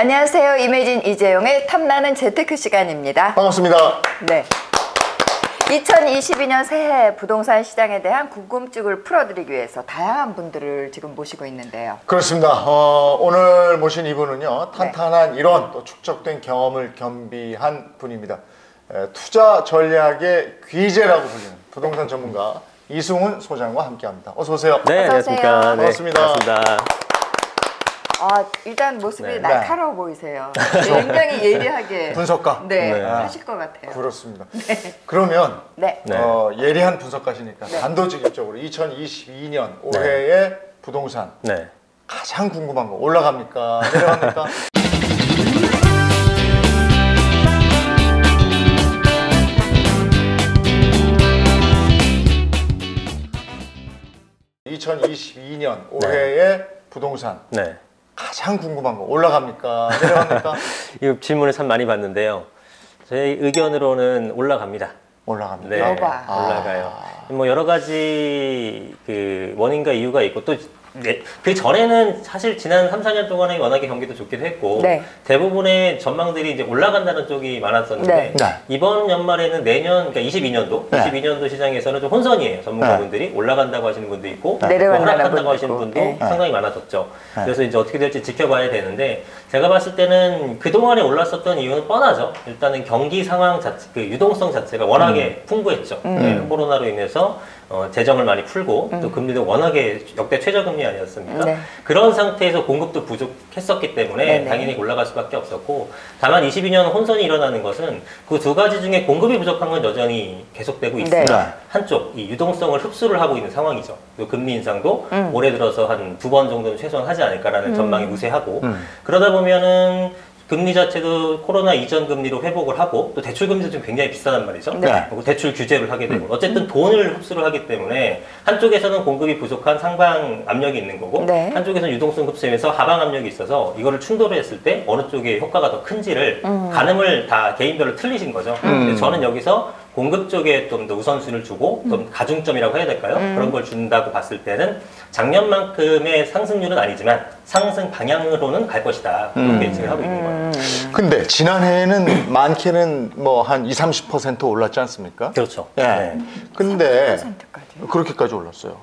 안녕하세요. 이매진 이재용의 탐나는 재테크 시간입니다. 반갑습니다. 네. 2022년 새해 부동산 시장에 대한 궁금증을 풀어드리기 위해서 다양한 분들을 지금 모시고 있는데요. 그렇습니다. 오늘 모신 이분은요, 탄탄한 이론 또 축적된 경험을 겸비한 분입니다. 투자 전략의 귀재라고 불리는 부동산 전문가 이승훈 소장과 함께합니다. 어서 오세요. 네, 안녕하십니까. 반갑습니다. 네, 반갑습니다. 일단 모습이 네. 날카로워 보이세요. 굉장히 예리하게 분석가. 네, 네. 하실 것 같아요. 그렇습니다. 그러면 네. 예리한 분석가시니까 단도직입적으로 2022년 올해의 부동산 네. 가장 궁금한 거 올라갑니까? 내려갑니까? (2022년) 올해의 부동산 가장 궁금한 거 올라갑니까? 내려갑니까? 이 질문을 참 많이 받는데요. 제 의견으로는 올라갑니다. 올라갑니다. 네, 여봐. 올라가요. 뭐 여러 가지 그 원인과 이유가 있고 또 그 전에는 사실 지난 3, 4년 동안에 워낙에 경기도 좋기도 했고 대부분의 전망들이 이제 올라간다는 쪽이 많았었는데 이번 연말에는 내년 그러니까 22년도 시장에서는 좀 혼선이에요. 전문가분들이 올라간다고 하시는 분도 있고 하락한다고 하시는 분도 상당히 많아졌죠. 그래서 이제 어떻게 될지 지켜봐야 되는데 제가 봤을 때는 그동안에 올랐었던 이유는 뻔하죠. 일단은 경기 상황 자체, 그 유동성 자체가 워낙에 풍부했죠. 코로나로 인해서 재정을 많이 풀고 또 금리도 워낙에 역대 최저금리 아니었습니까? 그런 상태에서 공급도 부족했었기 때문에 당연히 올라갈 수밖에 없었고 다만 22년 혼선이 일어나는 것은 그 두 가지 중에 공급이 부족한 건 여전히 계속되고 있습니다. 한쪽 이 유동성을 흡수를 하고 있는 상황이죠. 또 금리 인상도 올해 들어서 한 2번 정도는 최소한 하지 않을까라는 전망이 우세하고 그러다 보면은 금리 자체도 코로나 이전 금리로 회복을 하고 또 대출 금리도 좀 굉장히 비싸단 말이죠. 대출 규제를 하게 되고 어쨌든 돈을 흡수를 하기 때문에 한쪽에서는 공급이 부족한 상방 압력이 있는 거고 한쪽에서는 유동성 흡수면서 하방 압력이 있어서 이거를 충돌을 했을 때 어느 쪽에 효과가 더 큰지를 가늠을 다 개인별로 틀리신 거죠. 저는 여기서 공급 쪽에 좀 더 우선순위를 주고 좀 가중점이라고 해야 될까요? 그런 걸 준다고 봤을 때는 작년만큼의 상승률은 아니지만 상승 방향으로는 갈 것이다. 그렇게 예측을 하고 있는 거예요. 근데 지난해에는 많게는 뭐 한 20, 30% 올랐지 않습니까? 그렇죠. 근데 30%까지? 그렇게까지 올랐어요.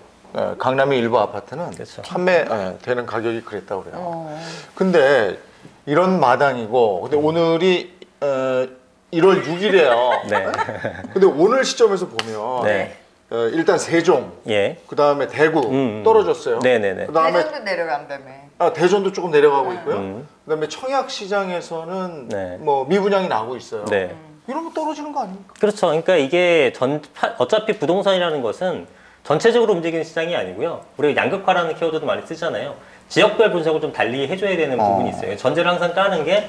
강남의 일부 아파트는 판매되는 가격이 그랬다고 그래요. 근데 이런 마당이고 근데 오늘이 1월 6일이에요. 근데 오늘 시점에서 보면 일단 세종, 그 다음에 대구 떨어졌어요. 그 다음에 대전도 내려간다며. 대전도 조금 내려가고 있고요. 그 다음에 청약 시장에서는 뭐 미분양이 나고 있어요. 이런 거 떨어지는 거 아닙니까? 그렇죠. 그러니까 이게 어차피 부동산이라는 것은 전체적으로 움직이는 시장이 아니고요. 우리가 양극화라는 키워드도 많이 쓰잖아요. 지역별 분석을 좀 달리 해줘야 되는 부분이 있어요. 전제를 항상 까는 게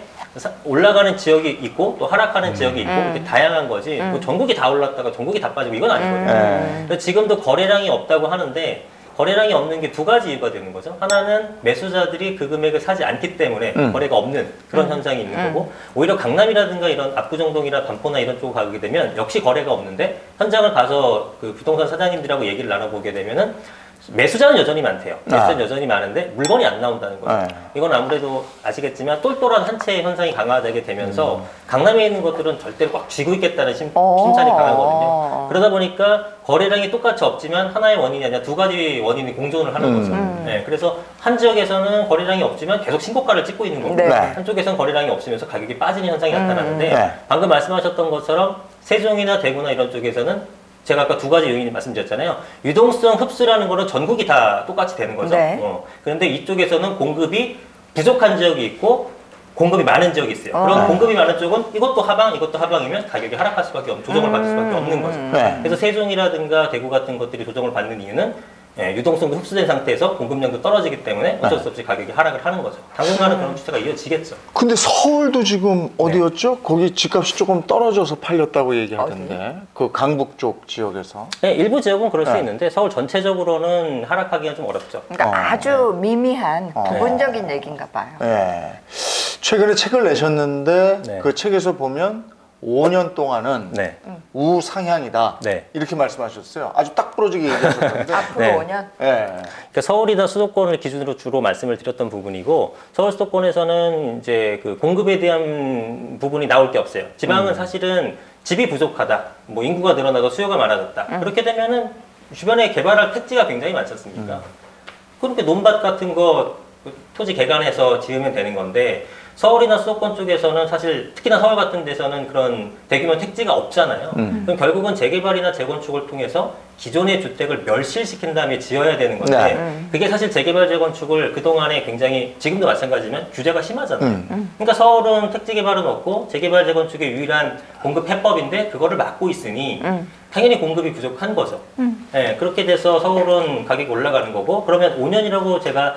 올라가는 지역이 있고 또 하락하는 지역이 있고 이렇게 다양한 거지 뭐 전국이 다 올랐다가 전국이 다 빠지고 이건 아니거든요. 그래서 지금도 거래량이 없다고 하는데 거래량이 없는 게 두 가지 이유가 되는 거죠. 하나는 매수자들이 그 금액을 사지 않기 때문에 거래가 없는 그런 현상이 있는 거고 오히려 강남이라든가 이런 압구정동이나 반포나 이런 쪽으로 가게 되면 역시 거래가 없는데 현장을 가서 그 부동산 사장님들하고 얘기를 나눠보게 되면은 매수자는 여전히 많대요. 매수자는 여전히 많은데 물건이 안 나온다는 거죠. 이건 아무래도 아시겠지만 똘똘한 한 채의 현상이 강화되게 되면서 강남에 있는 것들은 절대로 꽉 쥐고 있겠다는 심산이 강하거든요. 그러다 보니까 거래량이 똑같이 없지만 하나의 원인이 아니라 두 가지 원인이 공존을 하는 거죠. 그래서 한 지역에서는 거래량이 없지만 계속 신고가를 찍고 있는 거고 한쪽에서는 거래량이 없으면서 가격이 빠지는 현상이 나타나는데 방금 말씀하셨던 것처럼 세종이나 대구나 이런 쪽에서는 제가 아까 두 가지 요인을 말씀드렸잖아요. 유동성 흡수라는 거는 전국이 다 똑같이 되는 거죠. 그런데 이쪽에서는 공급이 부족한 지역이 있고 공급이 많은 지역이 있어요. 그럼 공급이 많은 쪽은 이것도 하방, 이것도 하방이면 가격이 하락할 수밖에 없는, 조정을 받을 수밖에 없는 거죠. 그래서 세종이라든가 대구 같은 것들이 조정을 받는 이유는 유동성도 흡수된 상태에서 공급량도 떨어지기 때문에 어쩔 수 없이 가격이 하락을 하는 거죠. 당분간은 그런 추세가 이어지겠죠. 근데 서울도 지금 어디였죠? 거기 집값이 조금 떨어져서 팔렸다고 얘기하던데 그 강북 쪽 지역에서 일부 지역은 그럴 수 있는데 서울 전체적으로는 하락하기가 좀 어렵죠. 그러니까 아주 미미한 부분적인 얘기인가 봐요. 최근에 책을 내셨는데 그 책에서 보면 5년 동안은 네. 우상향이다. 네. 이렇게 말씀하셨어요. 아주 딱 부러지게 얘기하셨는데. 앞으로 네. 5년? 예. 그러니까 서울이나 수도권을 기준으로 주로 말씀을 드렸던 부분이고 서울 수도권에서는 이제 그 공급에 대한 부분이 나올 게 없어요. 지방은 사실은 집이 부족하다, 뭐 인구가 늘어나고 수요가 많아졌다. 그렇게 되면은 주변에 개발할 택지가 굉장히 많지 않습니까? 그렇게 논밭 같은 거 토지 개간해서 지으면 되는 건데 서울이나 수도권 쪽에서는 사실 특히나 서울 같은 데서는 그런 대규모 택지가 없잖아요. 그럼 결국은 재개발이나 재건축을 통해서 기존의 주택을 멸실시킨 다음에 지어야 되는 건데 네. 그게 사실 재개발 재건축을 그동안에 굉장히 지금도 마찬가지지만 규제가 심하잖아요. 그러니까 서울은 택지 개발은 없고 재개발 재건축의 유일한 공급 해법인데 그거를 막고 있으니 당연히 공급이 부족한 거죠. 네, 그렇게 돼서 서울은 가격이 올라가는 거고 그러면 5년이라고 제가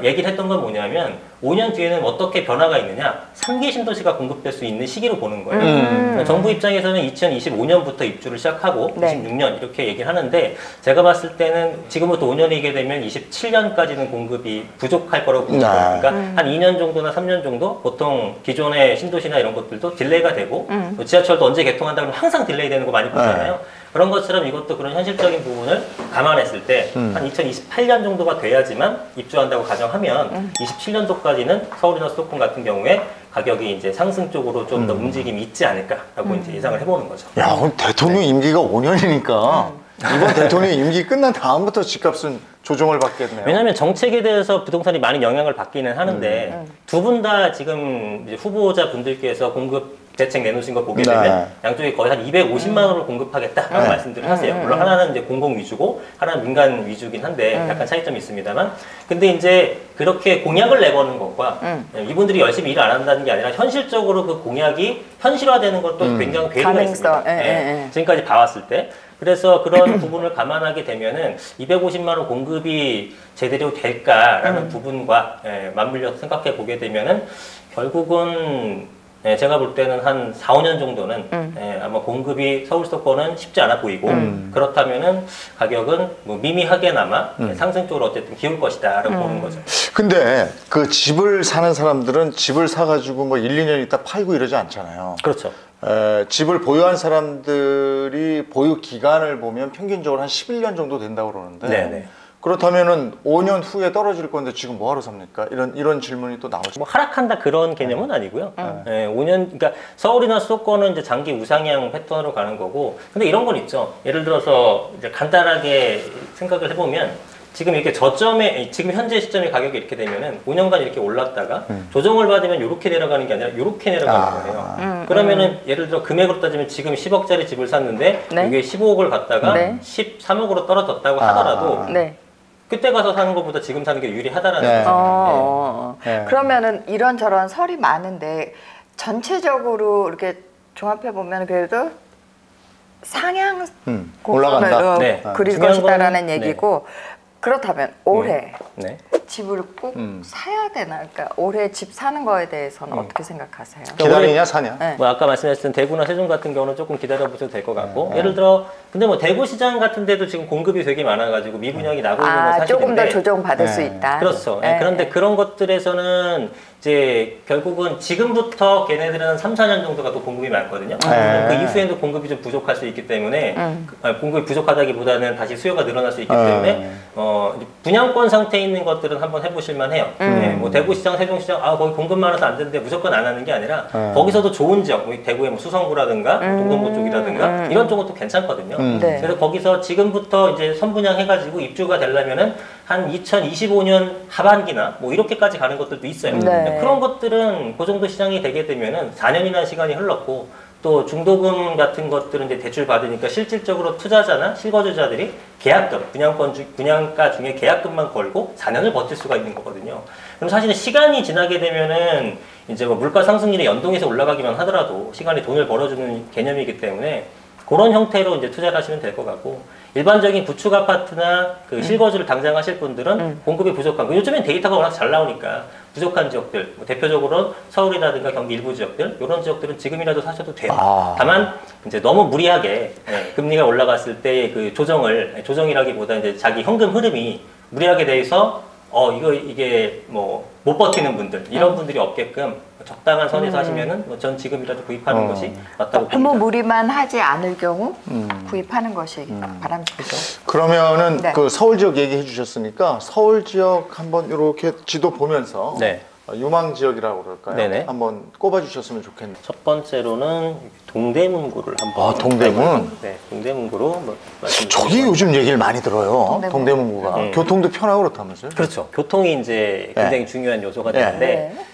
얘기를 했던 건 뭐냐면 5년 뒤에는 어떻게 변화가 있느냐 3기 신도시가 공급될 수 있는 시기로 보는 거예요. 정부 입장에서는 2025년부터 입주를 시작하고 네. 26년 이렇게 얘기를 하는데 제가 봤을 때는 지금부터 5년이게 되면 27년까지는 공급이 부족할 거라고 봅니다. 그러니까 한 2년 정도나 3년 정도 보통 기존의 신도시나 이런 것들도 딜레이가 되고 또 지하철도 언제 개통한다 그러면 항상 딜레이 되는 거 많이 보잖아요. 그런 것처럼 이것도 그런 현실적인 부분을 감안했을 때 한 2028년 정도가 돼야지만 입주한다고 가정하면 27년도까지는 서울이나 수도권 같은 경우에 가격이 이제 상승 쪽으로 좀 더 움직임이 있지 않을까라고 이제 예상을 해보는 거죠. 야, 그럼 대통령 임기가 5년이니까 이번 대통령 임기 끝난 다음부터 집값은 조정을 받겠네요. 왜냐하면 정책에 대해서 부동산이 많이 영향을 받기는 하는데 두 분 다 지금 이제 후보자 분들께서 공급 대책 내놓으신 거 보게 되면 네. 양쪽이 거의 한 250만 원을 공급하겠다라고 말씀들을 하세요. 물론 하나는 이제 공공 위주고 하나는 민간 위주긴 한데 약간 차이점이 있습니다만 근데 이제 그렇게 공약을 내보는 것과 이분들이 열심히 일을 안 한다는 게 아니라 현실적으로 그 공약이 현실화되는 것도 굉장히 괴리가 가능성. 있습니다. 예. 지금까지 봐왔을 때 그래서 그런 부분을 감안하게 되면은 250만 원 공급이 제대로 될까라는 부분과 맞물려서 생각해 보게 되면은 결국은 제가 볼 때는 한 4, 5년 정도는 아마 공급이 서울 수도권은 쉽지 않아 보이고 그렇다면은 가격은 뭐 미미하게나마 상승 쪽으로 어쨌든 기울 것이다라고 보는 거죠. 근데 그 집을 사는 사람들은 집을 사가지고 뭐 1, 2년 있다 팔고 이러지 않잖아요. 그렇죠. 집을 보유한 사람들이 보유 기간을 보면 평균적으로 한 11년 정도 된다고 그러는데 네네. 그렇다면은 5년 후에 떨어질 건데 지금 뭐하러 삽니까? 이런 질문이 또 나오죠. 뭐 하락한다 그런 개념은 아니고요. 5년, 그러니까 서울이나 수도권은 이제 장기 우상향 패턴으로 가는 거고, 근데 이런 건 있죠. 예를 들어서 이제 간단하게 생각을 해보면 지금 이렇게 저점에 지금 현재 시점에 가격이 이렇게 되면은 5년간 이렇게 올랐다가 조정을 받으면 이렇게 내려가는 게 아니라 이렇게 내려가는 거예요. 그러면은 예를 들어 금액으로 따지면 지금 10억짜리 집을 샀는데 네. 이게 15억을 갖다가 네. 13억으로 떨어졌다고 하더라도 네. 그때 가서 사는 것보다 지금 사는 게 유리하다라는 네. 거죠. 네. 그러면은 이런저런 설이 많은데 전체적으로 이렇게 종합해 보면 그래도 상향 올라간다. 곡선을 네. 그릴 중요한 것이다라는 건- 얘기고 그렇다면 올해 네. 집을 꼭 사야 되나? 그러니까 올해 집 사는 거에 대해서는 어떻게 생각하세요? 기다리냐 사냐? 네. 뭐 아까 말씀하셨던 대구나 세종 같은 경우는 조금 기다려 보셔도 될 것 같고 예를 들어 근데 뭐 대구 시장 같은 데도 지금 공급이 되게 많아가지고 미분양이 나고 있는 건 사실인데 조금 더 조정받을 수 네. 있다. 그렇죠. 네. 그런데 그런 것들에서는 이제 결국은 지금부터 걔네들은 3, 4년 정도가 또 공급이 많거든요. 그 이후에도 공급이 좀 부족할 수 있기 때문에 공급이 부족하다기보다는 다시 수요가 늘어날 수 있기 때문에 분양권 상태에 있는 것들은 한번 해보실 만해요. 뭐 대구시장, 세종시장 거기 공급 많아서 안 되는데 무조건 안 하는 게 아니라 거기서도 좋은 지역, 뭐 대구의 뭐 수성구라든가 동성구 쪽이라든가 이런 쪽은 또 괜찮거든요. 네. 그래서 거기서 지금부터 이제 선분양해가지고 입주가 되려면은 한 2025년 하반기나 뭐 이렇게까지 가는 것들도 있어요. 네. 그런 것들은 그 정도 시장이 되게 되면은 4년이라는 시간이 흘렀고 또 중도금 같은 것들은 이제 대출 받으니까 실질적으로 투자자나 실거주자들이 계약금, 분양가 중에 계약금만 걸고 4년을 버틸 수가 있는 거거든요. 그럼 사실은 시간이 지나게 되면은 이제 뭐 물가 상승률에 연동해서 올라가기만 하더라도 시간이 돈을 벌어주는 개념이기 때문에 그런 형태로 이제 투자를 하시면 될 것 같고 일반적인 구축 아파트나 그 실거주를 당장 하실 분들은 공급이 부족한 거 요즘엔 데이터가 워낙 잘 나오니까 부족한 지역들 뭐 대표적으로 서울이라든가 경기 일부 지역들 이런 지역들은 지금이라도 사셔도 돼요. 다만 이제 너무 무리하게 금리가 올라갔을 때 그 조정이라기보다 이제 자기 현금 흐름이 무리하게 돼서 이게 뭐 못 버티는 분들 이런 분들이 없게끔 적당한 선에서 하시면은 전 지금이라도 구입하는 것이 맞다고 봅니다. 너무 무리만 하지 않을 경우 구입하는 것이 바람직하죠. 그러면은 네. 그 서울 지역 얘기해 주셨으니까 서울 지역 한번 이렇게 지도 보면서 네. 유망 지역이라고 그럴까요? 네네. 한번 꼽아 주셨으면 좋겠네요. 첫 번째로는 동대문구를 한번. 아, 동대문? 네, 동대문구로 뭐 말씀드리면. 저기 요즘 얘기를 많이 들어요. 동대문구가. 교통도 편하고 그렇다면서요? 그렇죠. 교통이 이제 굉장히 중요한 요소가 되는데 네.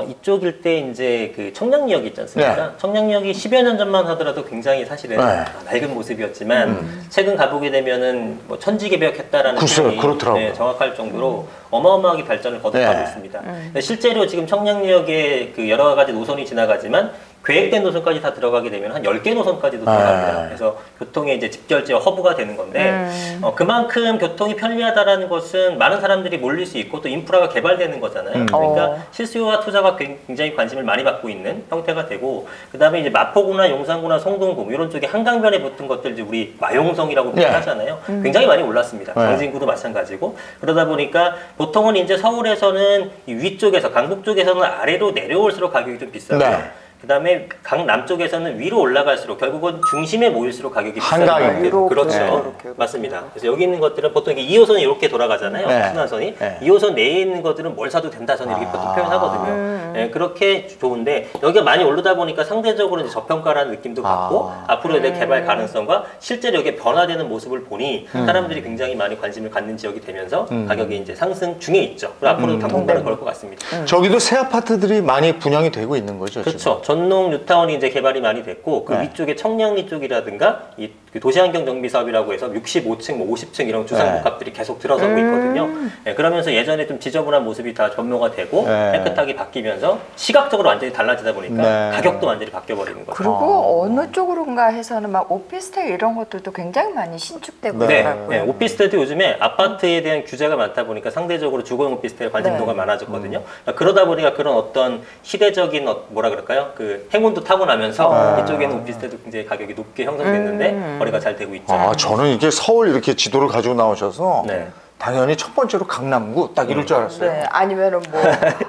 이쪽 일대 이제 그 청량리역이 있지 않습니까? 네. 청량리역이 10여 년 전만 하더라도 굉장히 사실은 네. 낡은 모습이었지만 최근 가보게 되면은 뭐 천지개벽했다라는 글쎄요, 표현이 그렇더라고요. 정확할 정도로 어마어마하게 발전을 거듭하고 네. 있습니다. 근데 실제로 지금 청량리역에 그 여러 가지 노선이 지나가지만 계획된 노선까지 다 들어가게 되면 한 10개 노선까지도 들어갑니다. 그래서 교통의 이제 집결지와 허브가 되는 건데 그만큼 교통이 편리하다라는 것은 많은 사람들이 몰릴 수 있고 또 인프라가 개발되는 거잖아요. 그러니까 실수요와 투자가 굉장히 관심을 많이 받고 있는 형태가 되고 그다음에 이제 마포구나 용산구나 성동구 뭐 이런 쪽에 한강변에 붙은 것들 이제 우리 마용성이라고 표현하잖아요. 굉장히 많이 올랐습니다. 경진구도 마찬가지고 그러다 보니까 보통은 이제 서울에서는 이 위쪽에서 강북 쪽에서는 아래로 내려올수록 가격이 좀 비싸고요. 네. 그다음에 강남 쪽에서는 위로 올라갈수록 결국은 중심에 모일수록 가격이 한강이 비싸요. 그렇죠. 이렇게. 맞습니다. 그래서 여기 있는 것들은 보통 이게 2호선이 이렇게 돌아가잖아요. 네. 순환선이. 네. 2호선 내에 있는 것들은 뭘 사도 된다 저는 이렇게 보통 표현하거든요. 네, 그렇게 좋은데 여기가 많이 오르다 보니까 상대적으로 이제 저평가라는 느낌도 받고 앞으로의 개발 가능성과 실제로 여기에 변화되는 모습을 보니 사람들이 굉장히 많이 관심을 갖는 지역이 되면서 가격이 이제 상승 중에 있죠. 그리고 앞으로도 당분간은 그럴 것 같습니다. 저기도 새 아파트들이 많이 분양이 되고 있는 거죠? 지금? 그렇죠. 전농 뉴타운이 이제 개발이 많이 됐고 그 네. 위쪽에 청량리 쪽이라든가 이 도시환경 정비 사업이라고 해서 65층, 뭐 50층 이런 주상복합들이 계속 들어서고 있거든요. 네, 그러면서 예전에 좀 지저분한 모습이 다 전모가 되고 네. 깨끗하게 바뀌면서 시각적으로 완전히 달라지다 보니까 네. 가격도 완전히 바뀌어버리는 거죠. 그리고 어느 쪽으로인가 해서는 막 오피스텔 이런 것들도 굉장히 많이 신축되고 네, 있더라고요. 네, 오피스텔도 요즘에 아파트에 대한 규제가 많다 보니까 상대적으로 주거용 오피스텔 관심도가 네. 많아졌거든요. 그러다 보니까 그런 어떤 시대적인 뭐라 그럴까요? 그 행운도 타고 나면서 이쪽에는 오피스텔도 굉장히 가격이 높게 형성됐는데 거래가 잘 되고 있죠. 아, 저는 이게 서울 이렇게 지도를 가지고 나오셔서 네. 당연히 첫 번째로 강남구 딱 이럴 줄 알았어요. 네, 아니면은 뭐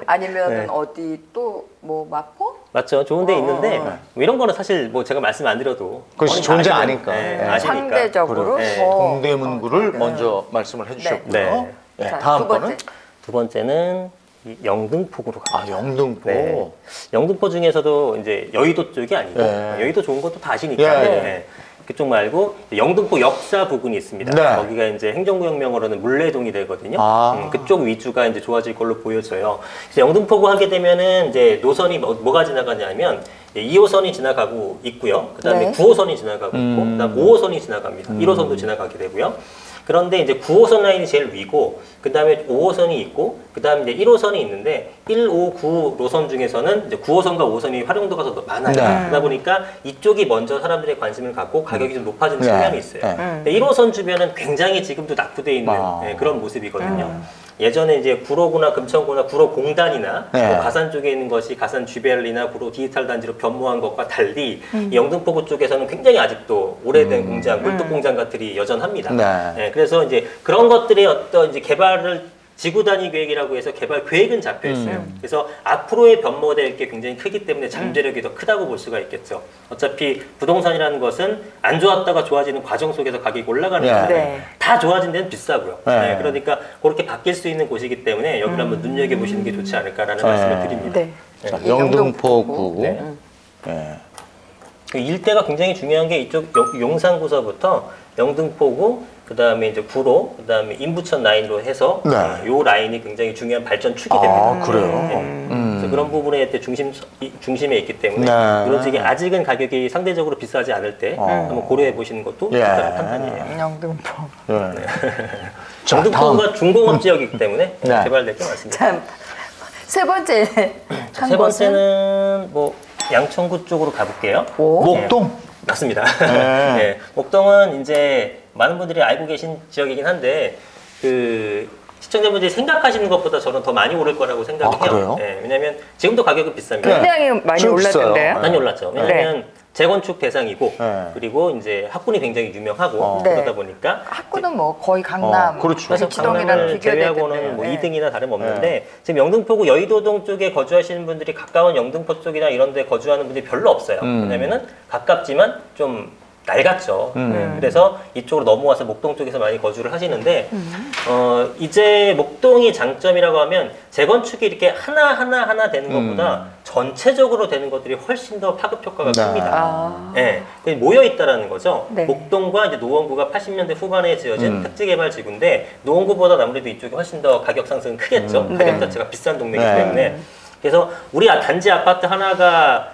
아니면은 네. 어디 또 뭐 마포? 맞죠. 좋은 데 있는데 뭐 이런 거는 사실 뭐 제가 말씀 안 드려도 그것이 뻔히 존재 아시는- 아니까. 네, 네. 아시니까. 상대적으로 네. 더 동대문구를 먼저 말씀을 해주셨고요. 네. 네, 자, 다음 두 번째. 거는 두 번째는 이 영등포구로 갑니다. 영등포. 네. 영등포 중에서도 이제 여의도 쪽이 아니고 네. 여의도 좋은 것도 다 아시니까 예, 예. 네. 그쪽 말고 영등포 역사 부근이 있습니다. 네. 거기가 이제 행정구역명으로는 물레동이 되거든요. 아. 그쪽 위주가 이제 좋아질 걸로 보여져요. 그래서 영등포구 하게 되면은 이제 노선이 뭐가 지나가냐면 2호선이 지나가고 있고요. 그다음에 네. 9호선이 지나가고 있고, 그다음 5호선이 지나갑니다. 1호선도 지나가게 되고요. 그런데 이제 9호선 라인이 제일 위고, 그 다음에 5호선이 있고, 그 다음에 이제 1호선이 있는데, 1, 5, 9 노선 중에서는 이제 9호선과 5호선이 활용도가 더 많아요. 네. 그러다 보니까 이쪽이 먼저 사람들의 관심을 갖고 가격이 좀 높아지는 네. 측면이 있어요. 네. 근데 1호선 주변은 굉장히 지금도 낙후되어 있는 그런 모습이거든요. 예전에 이제 구로구나 금천구나 구로공단이나 네. 구로 가산 쪽에 있는 것이 가산 쥐벨리나 구로 디지털 단지로 변모한 것과 달리 이 영등포구 쪽에서는 굉장히 아직도 오래된 공장, 물뚝 공장 같들이 여전합니다. 네. 네, 그래서 이제 그런 것들의 어떤 이제 개발을 지구 단위 계획이라고 해서 개발 계획은 잡혀 있어요. 그래서 앞으로의 변모될 게 굉장히 크기 때문에 잠재력이 더 크다고 볼 수가 있겠죠. 어차피 부동산이라는 것은 안 좋았다가 좋아지는 과정 속에서 가격이 올라가는 네. 거잖아요. 네. 다 좋아진 데는 비싸고요. 네. 네, 그러니까 그렇게 바뀔 수 있는 곳이기 때문에 여기를 한번 눈여겨보시는 게 좋지 않을까라는 말씀을 드립니다. 네. 자, 이 영등포구. 네. 네. 그 일대가 굉장히 중요한 게 이쪽 용산구서부터 영등포구, 그 다음에 이제 구로, 그 다음에 인부천 라인으로 해서 네. 요 라인이 굉장히 중요한 발전 축이 아, 됩니다. 그래요? 네. 그래서 그런 부분에 중심에 있기 때문에 네. 이런 쪽이 아직은 가격이 상대적으로 비싸지 않을 때 한번 고려해 보시는 것도 예. 좋다는 판단이에요. 영등포. 네. 자, 영등포가 다음. 중공업 지역이기 때문에 네. 개발될 게 많습니다. 참, 세 번째 한 세 곳은 번째는 뭐 양천구 쪽으로 가볼게요. 오? 목동. 맞습니다. 네. 네. 목동은 이제 많은 분들이 알고 계신 지역이긴 한데 그 시청자분들이 생각하시는 것보다 저는 더 많이 오를 거라고 생각해요. 아, 그래요? 네, 왜냐하면 지금도 가격은 비쌉니다. 네. 굉장히 많이 좀 올랐던데요. 비싸요. 많이 올랐죠. 왜냐하면 재건축 대상이고 네. 그리고 이제 학군이 굉장히 유명하고 네. 그러다 보니까 학구는 뭐 거의 강남, 그렇죠. 그래서 대치동이랑 강남을 비교되겠네요. 제외하고는 뭐 네. 2등이나 다름없는데 지금 영등포구 여의도동 쪽에 거주하시는 분들이 가까운 영등포 쪽이나 이런 데 거주하는 분들이 별로 없어요. 왜냐면은 가깝지만 좀 낡았죠. 그래서 이쪽으로 넘어와서 목동 쪽에서 많이 거주를 하시는데 이제 목동이 장점이라고 하면 재건축이 이렇게 하나 되는 것보다 전체적으로 되는 것들이 훨씬 더 파급 효과가 네. 큽니다. 네, 모여 있다라는 거죠. 네. 목동과 이제 노원구가 80년대 후반에 지어진 택지개발지구인데 노원구보다 아무래도 이쪽이 훨씬 더 가격 상승은 크겠죠. 가격 네. 자체가 비싼 동네이기 네. 때문에. 그래서 우리 단지 아파트 하나가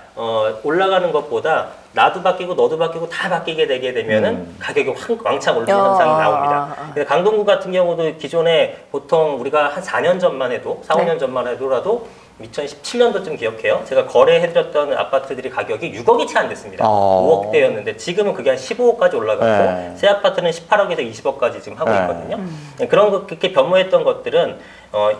올라가는 것보다 나도 바뀌고 너도 바뀌고 다 바뀌게 되게 되면은 가격이 왕창 오르는 현상이 나옵니다. 그래서 강동구 같은 경우도 기존에 보통 우리가 한 4년 전만 해도 4, 5년 전만 해도라도 2017년도쯤 기억해요. 제가 거래해드렸던 아파트들이 가격이 6억이 채 안 됐습니다. 5억대였는데 지금은 그게 한 15억까지 올라갔고 네. 새 아파트는 18억에서 20억까지 지금 하고 있거든요. 그런 거 그렇게 변모했던 것들은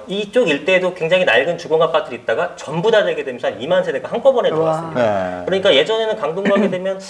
이쪽 일대에도 굉장히 낡은 주공 아파트들이 있다가 전부 다 되게 되면서 한 2만 세대가 한꺼번에 들어왔습니다. 네. 그러니까 예전에는 강동 가게 되면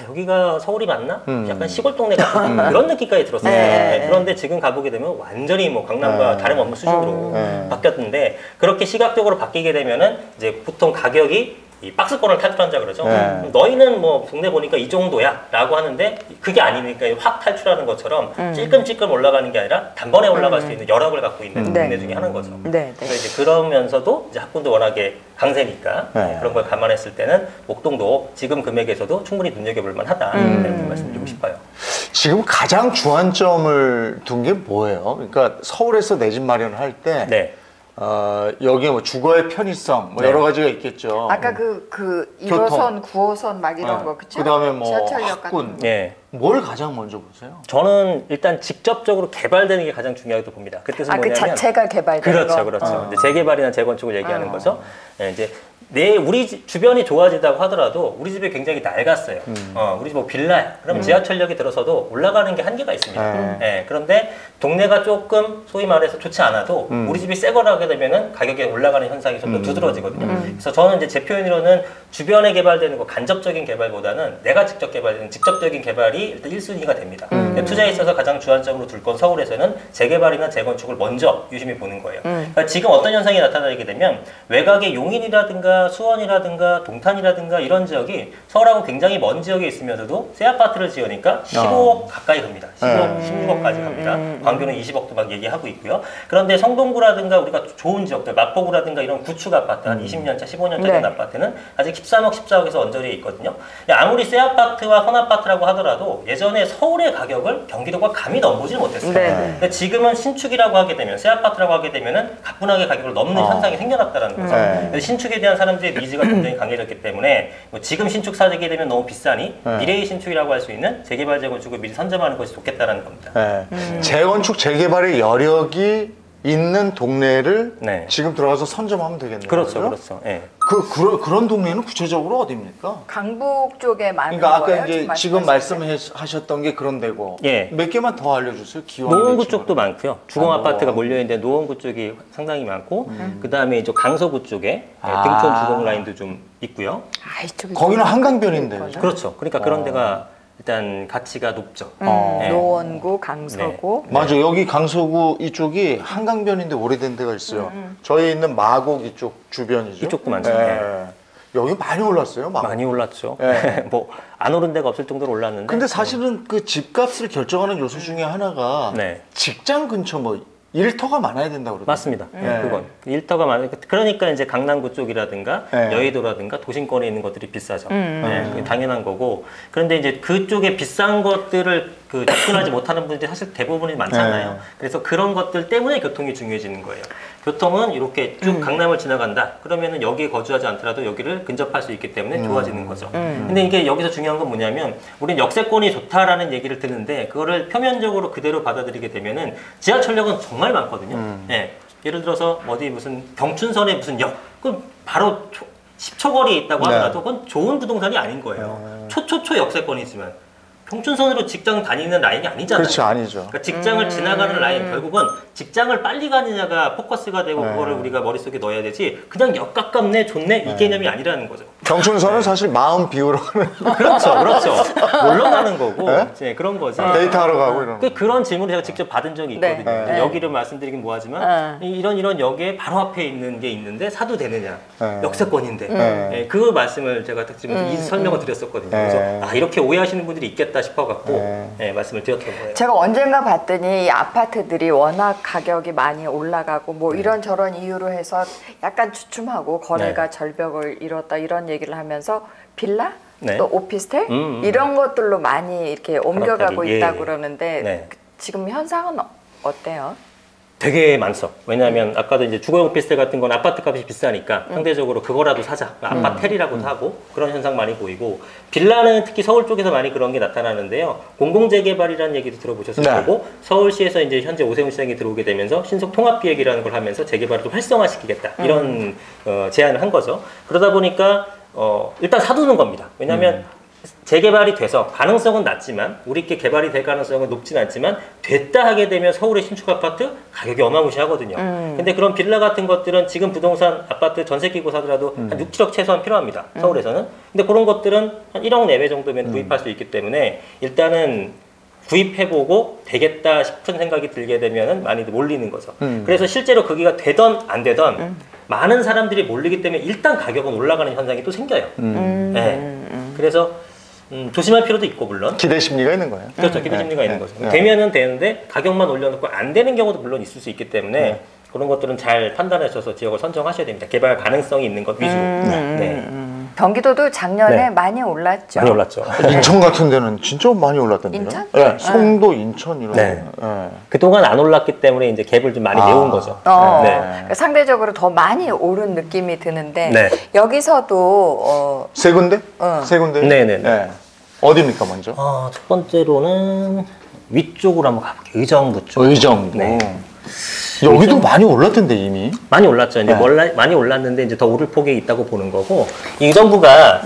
여기가 서울이 맞나? 약간 시골 동네 같은 그런 느낌까지 들었어요. 네. 네, 그런데 지금 가보게 되면 완전히 뭐 강남과 다름없는 수준으로 바뀌었는데 그렇게 시각적으로 바뀌게 되면은 이제 보통 가격이 이 박스권을 탈출한다 그러죠. 너희는 뭐 동네 보니까 이 정도야 라고 하는데 그게 아니니까 확 탈출하는 것처럼 찔끔찔끔 올라가는 게 아니라 단번에 올라갈 수 있는 여력을 갖고 있는 동네 중에 하나인 거죠. 네. 그래서 이제 그러면서도 이제 학군도 워낙에 강세니까 그런 걸 감안했을 때는 목동도 지금 금액에서도 충분히 눈여겨볼 만하다 이렇게 말씀드리고 싶어요. 지금 가장 주안점을 둔 게 뭐예요? 그러니까 서울에서 내 집 마련을 할 때 네. 여기에 뭐 주거의 편의성 뭐 네. 여러 가지가 있겠죠. 아까 그 1호선, 9호선 막 이런 거 그쵸? 그다음에 뭐 지하철역 학군. 같은 거. 예. 뭘 가장 먼저 보세요? 저는 일단 직접적으로 개발되는 게 가장 중요하다고 봅니다. 그 뜻은 그 뭐냐면 자체가 개발되는 그렇죠, 거. 그렇죠. 이제 재개발이나 재건축을 얘기하는 거죠. 예, 이제 우리 주변이 좋아지다고 하더라도 우리 집이 굉장히 낡았어요. 우리 집 뭐 빌라야. 그럼 지하철역이 들어서도 올라가는 게 한계가 있습니다. 예, 그런데 동네가 조금 소위 말해서 좋지 않아도 우리 집이 새 거를 하게 되면은 가격이 올라가는 현상이 좀 더 두드러지거든요. 그래서 저는 이제 제 표현으로는 주변에 개발되는 거 간접적인 개발보다는 내가 직접 개발되는 직접적인 개발이 일단 1순위가 됩니다. 투자에 있어서 가장 주안점으로 둘 건 서울에서는 재개발이나 재건축을 먼저 유심히 보는 거예요. 그러니까 지금 어떤 현상이 나타나게 되면 외곽의 용인이라든가 수원이라든가 동탄이라든가 이런 지역이 서울하고 굉장히 먼 지역에 있으면서도 새 아파트를 지으니까 15억 가까이 갑니다. 15억, 16억까지 갑니다. 광교는 20억도 막 얘기하고 있고요. 그런데 성동구라든가 우리가 좋은 지역들, 마포구라든가 이런 구축 아파트, 한 20년차, 15년차 된 네. 아파트는 아직 13억, 14억에서 언저리에 있거든요. 아무리 새 아파트와 헌 아파트라고 하더라도 예전에 서울의 가격을 경기도가 감히 넘보지 못했어요. 네. 근데 지금은 신축이라고 하게 되면, 새 아파트라고 하게 되면은 가뿐하게 가격을 넘는 현상이 생겨났다는 거죠. 그래서 신축에 대한 사람들의 니즈가 굉장히 강해졌기 때문에 뭐 지금 신축 사게 되면 너무 비싸니 미래의 신축이라고 할 수 있는 재개발 재건축을 미리 선점하는 것이 좋겠다는 겁니다. 재건축 재개발의 여력이 있는 동네를 네. 지금 들어가서 선점하면 되겠네요. 그렇죠, 그죠? 그렇죠. 예. 그런 동네는 구체적으로 어디입니까? 강북 쪽에 많은 그러니까 아까 거예요? 이제 지금 말씀하셨던 게 그런 데고 예. 몇 개만 더 알려주세요. 기왕 노원구 쪽도 많고요. 주공 아파트가 노원. 몰려있는데 노원구 쪽이 상당히 많고 그 다음에 이제 강서구 쪽에 등촌 주공 라인도 좀 있고요. 이쪽이 거기는 좀 한강변인데 거죠? 그죠? 그렇죠. 그러니까 그런 데가 일단 가치가 높죠. 네. 노원구, 강서구. 맞아. 여기 강서구 이쪽이 한강변인데 오래된 데가 있어요. 저희 있는 마곡 이쪽 주변이죠. 이쪽도 많죠. 네. 여기 많이 올랐어요. 마곡. 많이 올랐죠. 네. 뭐 안 오른 데가 없을 정도로 올랐는데. 근데 사실은 그 집값을 결정하는 요소 중에 하나가 네. 직장 근처 뭐 일터가 많아야 된다고 그러더라고요. 맞습니다. 네. 그건 일터가 많으니까 그러니까 이제 강남구 쪽이라든가 네. 여의도라든가 도심권에 있는 것들이 비싸죠. 네, 그게 당연한 거고. 그런데 이제 그쪽에 비싼 것들을 접근하지 못하는 분들이 사실 대부분이 많잖아요. 네. 그래서 그런 것들 때문에 교통이 중요해지는 거예요. 교통은 이렇게 쭉 강남을 지나간다. 그러면은 여기에 거주하지 않더라도 여기를 근접할 수 있기 때문에 좋아지는 거죠. 근데 이게 여기서 중요한 건 뭐냐면 우린 역세권이 좋다라는 얘기를 듣는데 그거를 표면적으로 그대로 받아들이게 되면은 지하철역은 정말 많거든요. 예. 예를 들어서 어디 무슨 경춘선에 무슨 역, 그 바로 10초 거리에 있다고 하더라도 그건 좋은 부동산이 아닌 거예요. 초초초 역세권이지만. 평춘선으로 직장 다니는 라인이 아니잖아요. 그렇죠, 아니죠. 그러니까 직장을 지나가는 라인, 결국은 직장을 빨리 가느냐가 포커스가 되고 그거를 우리가 머릿속에 넣어야 되지 그냥 역 가깝네, 좋네 이 개념이 아니라는 거죠. 경춘선은 사실 마음 비우러 가는 그렇죠, 그렇죠. 놀러 가는 거고 네? 이제 그런 거지. 데이트하러 가고 이런 거. 그런 질문을 제가 직접 받은 적이 네. 있거든요. 네. 여기를 말씀드리긴 뭐하지만 이런 역에 바로 앞에 있는 게 있는데 사도 되느냐? 네. 역세권인데 네. 그 말씀을 제가 특집에서 이 설명을 드렸었거든요. 그래서 이렇게 오해하시는 분들이 있겠다 싶어갖고 말씀을 드렸던 거예요. 제가 언젠가 봤더니 이 아파트들이 워낙 가격이 많이 올라가고 뭐 이런저런 이유로 해서 약간 주춤하고 거래가 절벽을 이뤘다 이런 얘기를 하면서 빌라? 네. 또 오피스텔? 이런 것들로 많이 이렇게 옮겨가고 그렇다니, 있다고 예. 그러는데 네. 지금 현상은 어때요? 되게 많죠. 왜냐하면 아까도 이제 주거용 오피스텔 같은 건 아파트 값이 비싸니까 상대적으로 그거라도 사자. 아파텔이라고도 하고 그런 현상 많이 보이고 빌라는 특히 서울 쪽에서 많이 그런 게 나타나는데요. 공공재개발이라는 얘기도 들어보셨을 네. 거고 서울시에서 이제 현재 오세훈 시장이 들어오게 되면서 신속 통합기획이라는 걸 하면서 재개발을 좀 활성화시키겠다 이런 제안을 한 거죠. 그러다 보니까 일단 사두는 겁니다. 왜냐하면 재개발이 돼서 가능성은 낮지만 우리께 개발이 될 가능성은 높진 않지만 됐다 하게 되면 서울의 신축 아파트 가격이 어마무시하거든요. 근데 그런 빌라 같은 것들은 지금 부동산 아파트 전세 끼고 사더라도 한 6, 7억 최소한 필요합니다. 서울에서는. 근데 그런 것들은 한 1억 내외 정도면 구입할 수 있기 때문에 일단은 구입해보고 되겠다 싶은 생각이 들게 되면 많이들 몰리는 거죠. 그래서 실제로 거기가 되던 안 되던 많은 사람들이 몰리기 때문에 일단 가격은 올라가는 현상이 또 생겨요. 네. 그래서 조심할 필요도 있고 물론 기대 심리가 있는 거예요. 그렇죠. 기대 심리가 있는 거죠. 되면은 되는데 가격만 올려놓고 안 되는 경우도 물론 있을 수 있기 때문에 그런 것들은 잘 판단하셔서 지역을 선정하셔야 됩니다. 개발 가능성이 있는 것 위주로. 네. 경기도도 작년에 네. 많이 올랐죠. 많이 올랐죠. 인천 같은 데는 진짜 많이 올랐던데요. 인천? 네, 송도, 인천 이런. 네. 네. 그동안 안 올랐기 때문에 이제 갭을 좀 많이 메운 거죠. 네. 그러니까 상대적으로 더 많이 오른 느낌이 드는데 네. 여기서도 세 군데? 세 군데? 네네네. 네. 어디입니까 먼저? 첫 번째로는 위쪽으로 한번 가볼게요. 의정부 쪽. 의정부. 네. 여기도 많이 올랐던데 이미. 많이 올랐죠. 이제 많이 올랐는데 이제 더 오를 폭이 있다고 보는 거고 이 의정부가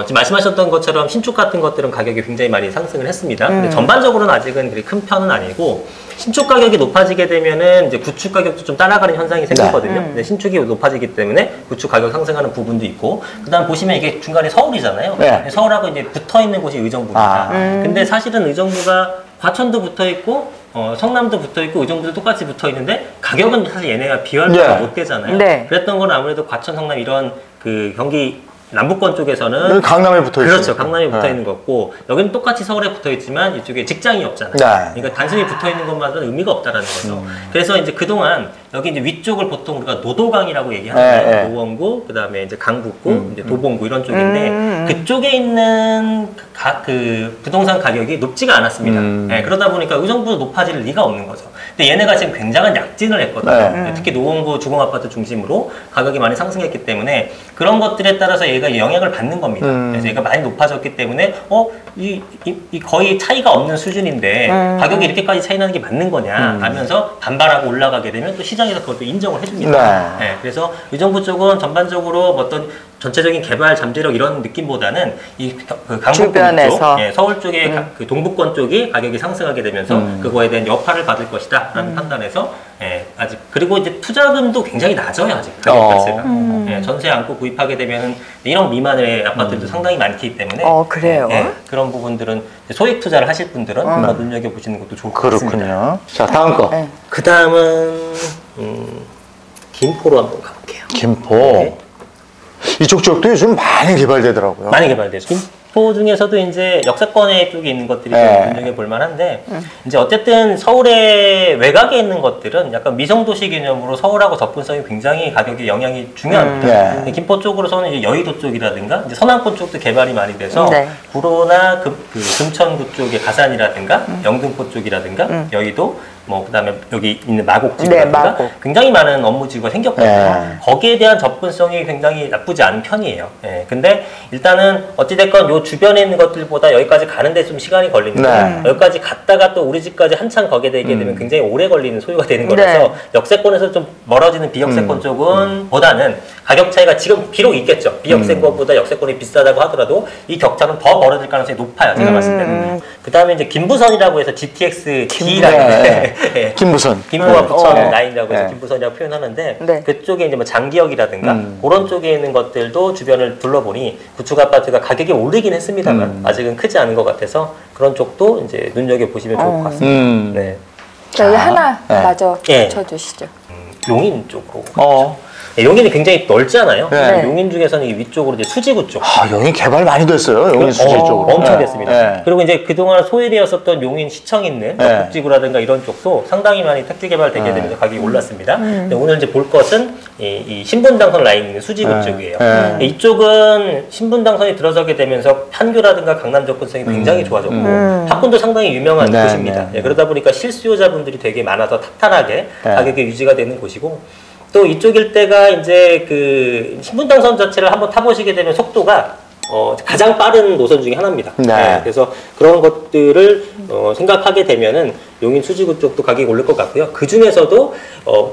지금 말씀하셨던 것처럼 신축 같은 것들은 가격이 굉장히 많이 상승을 했습니다. 근데 전반적으로는 아직은 그리 큰 편은 아니고 신축 가격이 높아지게 되면은 이제 구축 가격도 좀 따라가는 현상이 생기거든요. 근데 신축이 높아지기 때문에 구축 가격 상승하는 부분도 있고, 그다음 보시면 이게 중간에 서울이잖아요. 네. 서울하고 이제 붙어 있는 곳이 의정부입니다. 근데 사실은 의정부가 과천도 붙어 있고 성남도 붙어 있고 의정부도 똑같이 붙어 있는데 가격은 사실 얘네가 비교가 못 되잖아요. 네. 그랬던 건 아무래도 과천, 성남 이런 그 경기 남부권 쪽에서는 여기 강남에 붙어 있어요. 그렇죠. 강남에 붙어 있는 거고 여기는 똑같이 서울에 붙어 있지만 이쪽에 직장이 없잖아요. 네. 그러니까 단순히 붙어 있는 것만으로는 의미가 없다라는 거죠. 그래서 이제 그동안 여기 이제 위쪽을 보통 우리가 노도강이라고 얘기하잖아요. 네. 노원구, 그다음에 이제 강북구, 이제 도봉구 이런 쪽인데 그쪽에 있는 그 부동산 가격이 높지가 않았습니다. 네, 그러다 보니까 의정부도 높아질 리가 없는 거죠. 근데 얘네가 지금 굉장한 약진을 했거든요. 네. 특히 노원구 주공아파트 중심으로 가격이 많이 상승했기 때문에 그런 것들에 따라서 얘가 영향을 받는 겁니다. 그래서 얘가 많이 높아졌기 때문에 이 거의 차이가 없는 수준인데 가격이 이렇게까지 차이 나는 게 맞는 거냐 하면서 반발하고 올라가게 되면 또 시장에서 그것도 인정을 해줍니다. 네. 네, 그래서 의정부 쪽은 전반적으로 어떤 전체적인 개발 잠재력 이런 느낌보다는 그 강북 주변에서. 쪽, 서울 쪽의 그 동부권 쪽이 가격이 상승하게 되면서 그거에 대한 여파를 받을 것이다라는 판단에서 아직 그리고 이제 투자금도 굉장히 낮아요 아직 가격 자체가 전세 안고 구입하게 되면 1억 미만의 아파트도 상당히 많기 때문에 그래요? 그런 부분들은 소액 투자를 하실 분들은 한번 눈여겨 보시는 것도 좋을 것 같습니다. 그렇군요. 자 다음 거. 그 다음은 김포로 한번 가볼게요. 김포. 네. 이쪽 지역도 요즘 많이 개발되더라고요. 많이 개발되죠. 김포 중에서도 이제 역세권에 쪽에 있는 것들이 네. 좀 눈여겨 볼 만한데, 이제 어쨌든 서울의 외곽에 있는 것들은 약간 미성도시 개념으로 서울하고 접근성이 굉장히 가격에 영향이 중요합니다. 네. 김포 쪽으로서는 이제 여의도 쪽이라든가, 이제 서남권 쪽도 개발이 많이 돼서, 네. 구로나 그 금천구 쪽의 가산이라든가, 영등포 쪽이라든가, 여의도, 그다음에 여기 있는 마곡지구라든가 마곡. 굉장히 많은 업무지구가 생겼거든요. 네. 거기에 대한 접근성이 굉장히 나쁘지 않은 편이에요. 근데 일단은 어찌됐건 요 주변에 있는 것들보다 여기까지 가는데 좀 시간이 걸립니다. 여기까지 갔다가 또 우리 집까지 한참 거기에 되게 되면 굉장히 오래 걸리는 소요가 되는 거라서 역세권에서 좀 멀어지는 비역세권 쪽은 보다는 가격 차이가 지금 비록 있겠죠. 비역세권보다 역세권이 비싸다고 하더라도 이 격차는 더 멀어질 가능성이 높아요. 제가 봤을 때는. 그 다음에 이제 김부선이라고 해서 GTX D라는 네. 김부선. 김포와 부천 네. 라인이라고 해서 네. 김부선이라고 표현하는데 네. 그쪽에 이제 뭐 장기역이라든가 그런 쪽에 있는 것들도 주변을 둘러보니 구축 아파트가 가격이 오르긴 했습니다만 아직은 크지 않은 것 같아서 그런 쪽도 이제 눈여겨 보시면 좋을 것 같습니다. 네. 저희 하나 네. 마저 네. 쳐주시죠. 용인 쪽으로. 어. 네, 용인이 굉장히 넓잖아요. 네. 용인 중에서는 이 위쪽으로 이제 수지구 쪽. 용인 개발 많이 됐어요. 용인 수지 쪽으로. 엄청 네. 됐습니다. 네. 그리고 이제 그동안 소외되었었던 용인 시청 있는 네. 북지구라든가 이런 쪽도 상당히 많이 택지 개발되게 되면서 가격이 올랐습니다. 근데 오늘 이제 볼 것은 이 신분당선 라인 있는 수지구 쪽이에요. 이쪽은 신분당선이 들어서게 되면서 판교라든가 강남 접근성이 굉장히 좋아졌고 학군도 상당히 유명한 네, 곳입니다. 네. 그러다 보니까 실수요자분들이 되게 많아서 탄탄하게 네. 가격이 유지가 되는 곳이고 또 이쪽 일대가 이제 그 신분당선 자체를 한번 타보시게 되면 속도가 가장 빠른 노선 중에 하나입니다. 네. 그래서 그런 것들을 생각하게 되면은 용인 수지구 쪽도 가격이 오를 것 같고요. 그 중에서도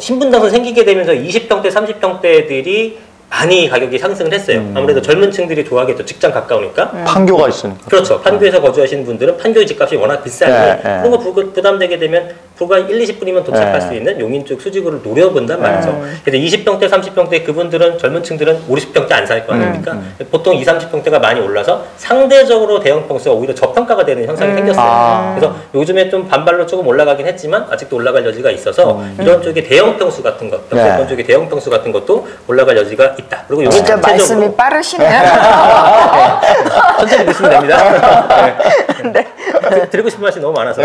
신분당선 생기게 되면서 20평대, 30평대들이 많이 가격이 상승을 했어요. 아무래도 젊은 층들이 좋아하겠죠. 직장 가까우니까. 판교가 있으니까. 그렇죠. 판교에서 거주하시는 분들은 판교의 집값이 워낙 비싸니 네, 그런 거 부담되게 되면 불과 1, 20분이면 도착할 수 있는 용인 쪽 수지구를 노려본단 말이죠. 그래서 20평대, 30평대 그분들은 젊은 층들은 50평대 안 살 거 아닙니까? 보통 20, 30평대가 많이 올라서 상대적으로 대형 평수가 오히려 저평가가 되는 현상이 생겼어요. 그래서 요즘에 좀 반발로 조금 올라가긴 했지만 아직도 올라갈 여지가 있어서 이런 쪽에 대형 평수 같은 것, 이런 쪽에 대형 평수 같은 것도 올라갈 여지가 있다. 그리고 용인 진짜 자체적으로 말씀이 빠르시네요. 천천히 드시면 됩니다. 네. 드리고 싶은 말씀이 너무 많아서.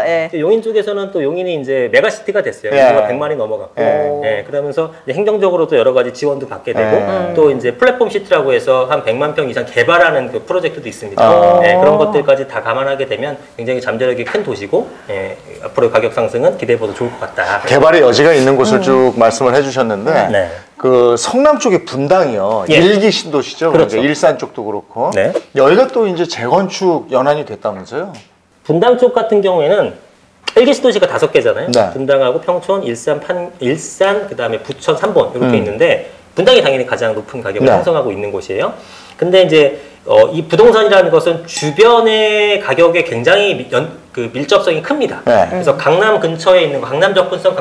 예. 용인 쪽에서는 또 용인이 이제 메가시티가 됐어요. 예. 인구가 100만이 넘어갔고, 예, 그러면서 이제 행정적으로도 여러 가지 지원도 받게 되고, 또 이제 플랫폼 시티라고 해서 한 100만 평 이상 개발하는 그 프로젝트도 있습니다. 예, 그런 것들까지 다 감안하게 되면 굉장히 잠재력이 큰 도시고, 예, 앞으로의 가격 상승은 기대해봐도 좋을 것 같다. 개발의 여지가 있는 곳을 쭉 말씀을 해주셨는데 네. 그 성남 쪽의 분당이요. 예. 일기 신도시죠. 그렇죠. 그러니까 일산 쪽도 그렇고. 네. 여기가 또 이제 재건축 연한이 됐다면서요. 분당 쪽 같은 경우에는 일기 도시가 5개잖아요. 네. 분당하고 평촌, 일산, 그다음에 부천, 삼본 이렇게 있는데 분당이 당연히 가장 높은 가격을 네. 형성하고 있는 곳이에요. 근데 이제 이 부동산이라는 것은 주변의 가격에 굉장히 밀접성이 큽니다. 네. 그래서 강남 근처에 있는 거, 강남 접근성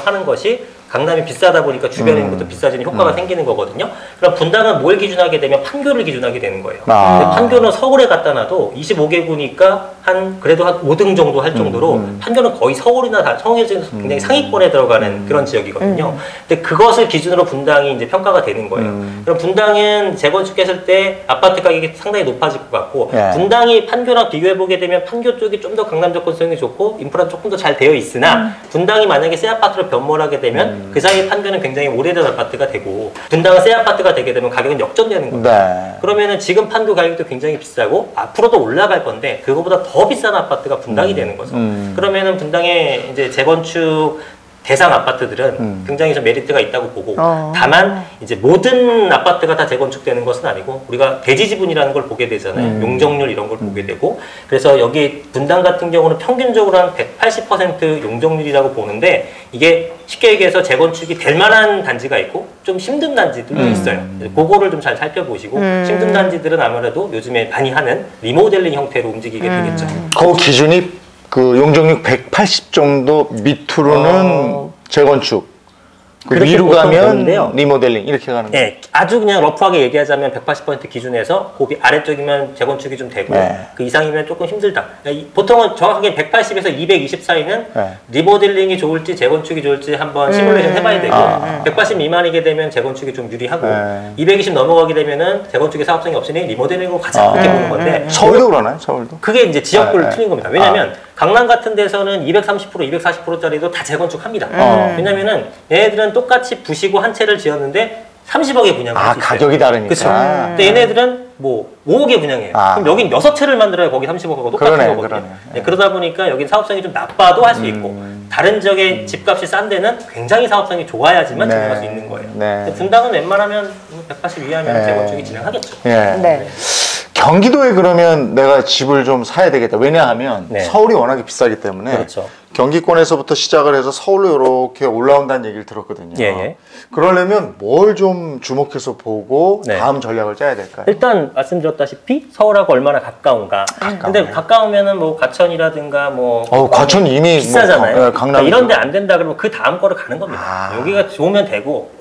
하는 것이 강남이 비싸다 보니까 주변에 있는 것도 비싸지는 효과가 생기는 거거든요. 그럼 분당은 뭘 기준하게 되면 판교를 기준하게 되는 거예요. 근데 판교는 서울에 갖다 놔도 25개구니까 그래도 한 5등 정도 할 정도로 판교는 거의 서울이나 성에서 굉장히 상위권에 들어가는 그런 지역이거든요. 근데 그것을 기준으로 분당이 이제 평가가 되는 거예요. 그럼 분당은 재건축했을 때 아파트 가격이 상당히 높아질 것 같고 예. 분당이 판교랑 비교해 보게 되면 판교 쪽이 좀 더 강남 접근성이 좋고 인프라 조금 더 잘 되어 있으나 분당이 만약에 새 아파트로 변모하게 되면 그 사이 판교는 굉장히 오래된 아파트가 되고 분당은 새 아파트가 되게 되면 가격은 역전되는 거예요. 네. 그러면은 지금 판교 가격도 굉장히 비싸고 앞으로도 올라갈 건데 그거보다 더 비싼 아파트가 분당이 되는 거죠. 그러면은 분당의 이제 재건축 대상 아파트들은 굉장히 좀 메리트가 있다고 보고 다만 이제 모든 아파트가 다 재건축되는 것은 아니고 우리가 대지 지분이라는 걸 보게 되잖아요. 용적률 이런 걸 보게 되고 그래서 여기 분당 같은 경우는 평균적으로 한 180% 용적률이라고 보는데 이게 쉽게 얘기해서 재건축이 될 만한 단지가 있고 좀 힘든 단지들도 있어요. 그거를 좀 잘 살펴보시고 힘든 단지들은 아무래도 요즘에 많이 하는 리모델링 형태로 움직이게 되겠죠. 그 기준이 그 용적률 180 정도 밑으로는 재건축, 그 그렇게 위로 보통 가면 보는데요. 리모델링 이렇게 가는 거예요. 네, 아주 그냥 러프하게 얘기하자면 180% 기준에서 거기 아래쪽이면 재건축이 좀 되고 네. 그 이상이면 조금 힘들다. 그러니까 보통은 정확하게 180에서 220 사이는 네. 리모델링이 좋을지 재건축이 좋을지 한번 시뮬레이션 해봐야 되고 180 미만이게 되면 재건축이 좀 유리하고 220 넘어가게 되면은 재건축의 사업성이 없으니 리모델링으로 가자 이렇게 보는 건데 서울도 그러나요? 서울도? 그게 이제 지역별로 틀린 겁니다. 왜냐하면 강남 같은 데서는 230%, 240%짜리도 다 재건축합니다. 왜냐면은 얘네들은 똑같이 부시고 한 채를 지었는데 30억에 분양할 수 있어요. 가격이 다르니까. 그렇죠. 근데 얘네들은 뭐 5억에 분양해요. 그럼 여긴 6채를 만들어야 거기 30억하고 똑같은 그러네, 거거든요. 그러네. 네, 그러다 보니까 여긴 사업성이 좀 나빠도 할 수 있고 다른 지역의 집값이 싼 데는 굉장히 사업성이 좋아야지만 네. 진행할 수 있는 거예요. 네. 근데 분당은 웬만하면 180 이하면 네. 재건축이 진행하겠죠. 예. 네. 경기도에 그러면 내가 집을 좀 사야 되겠다. 왜냐하면 네. 서울이 워낙에 비싸기 때문에 그렇죠. 경기권에서부터 시작을 해서 서울로 이렇게 올라온다는 얘기를 들었거든요. 예, 예. 그러려면 뭘 좀 주목해서 보고 네. 다음 전략을 짜야 될까요? 일단 말씀드렸다시피 서울하고 얼마나 가까운가. 근데 가까우면은 뭐 과천이라든가 뭐 과천 이미 비싸잖아요. 뭐, 강남 이런 데 안 된다 그러면 그 다음 거를 가는 겁니다. 여기가 좋으면 되고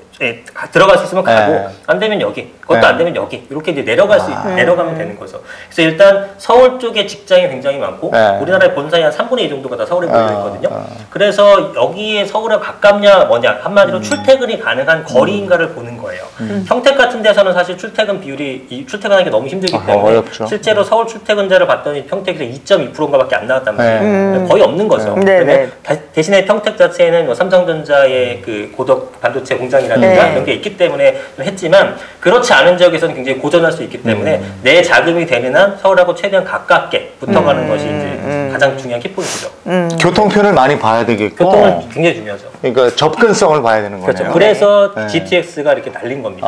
들어갈 수 있으면 가고 안 되면 여기, 그것도 안 되면 여기 이렇게 이제 내려가면 되는 거죠. 그래서 일단 서울 쪽에 직장이 굉장히 많고 우리나라의 본사의 한 3분의 2 정도가 다 서울에 몰려 있거든요. 그래서 여기에 서울에 가깝냐 뭐냐 한마디로 출퇴근이 가능한 거리인가를 보는 거예요. 평택 같은 데서는 사실 출퇴근 비율이 출퇴근하기 너무 힘들기 때문에 어렵죠. 실제로 서울 출퇴근자를 봤더니 평택에서 2.2%인가밖에 안 나왔단 말이에요. 거의 없는 거죠. 그러면 대신에 평택 자체에는 뭐 삼성전자의 그 고덕 반도체 공장이라든가 이런 게 있기 때문에 했지만 그렇지 않은 지역에서는 굉장히 고전할 수 있기 때문에 내 자금이 되는 한 서울하고 최대한 가깝게 붙어가는 것이 이제 가장 중요한 키포인트죠. 교통편을 많이 봐야 되겠고 교통은 굉장히 중요하죠. 그러니까 접근성을 봐야 되는 거네요. 그렇죠. 그래서 GTX가 이렇게 날린 겁니다.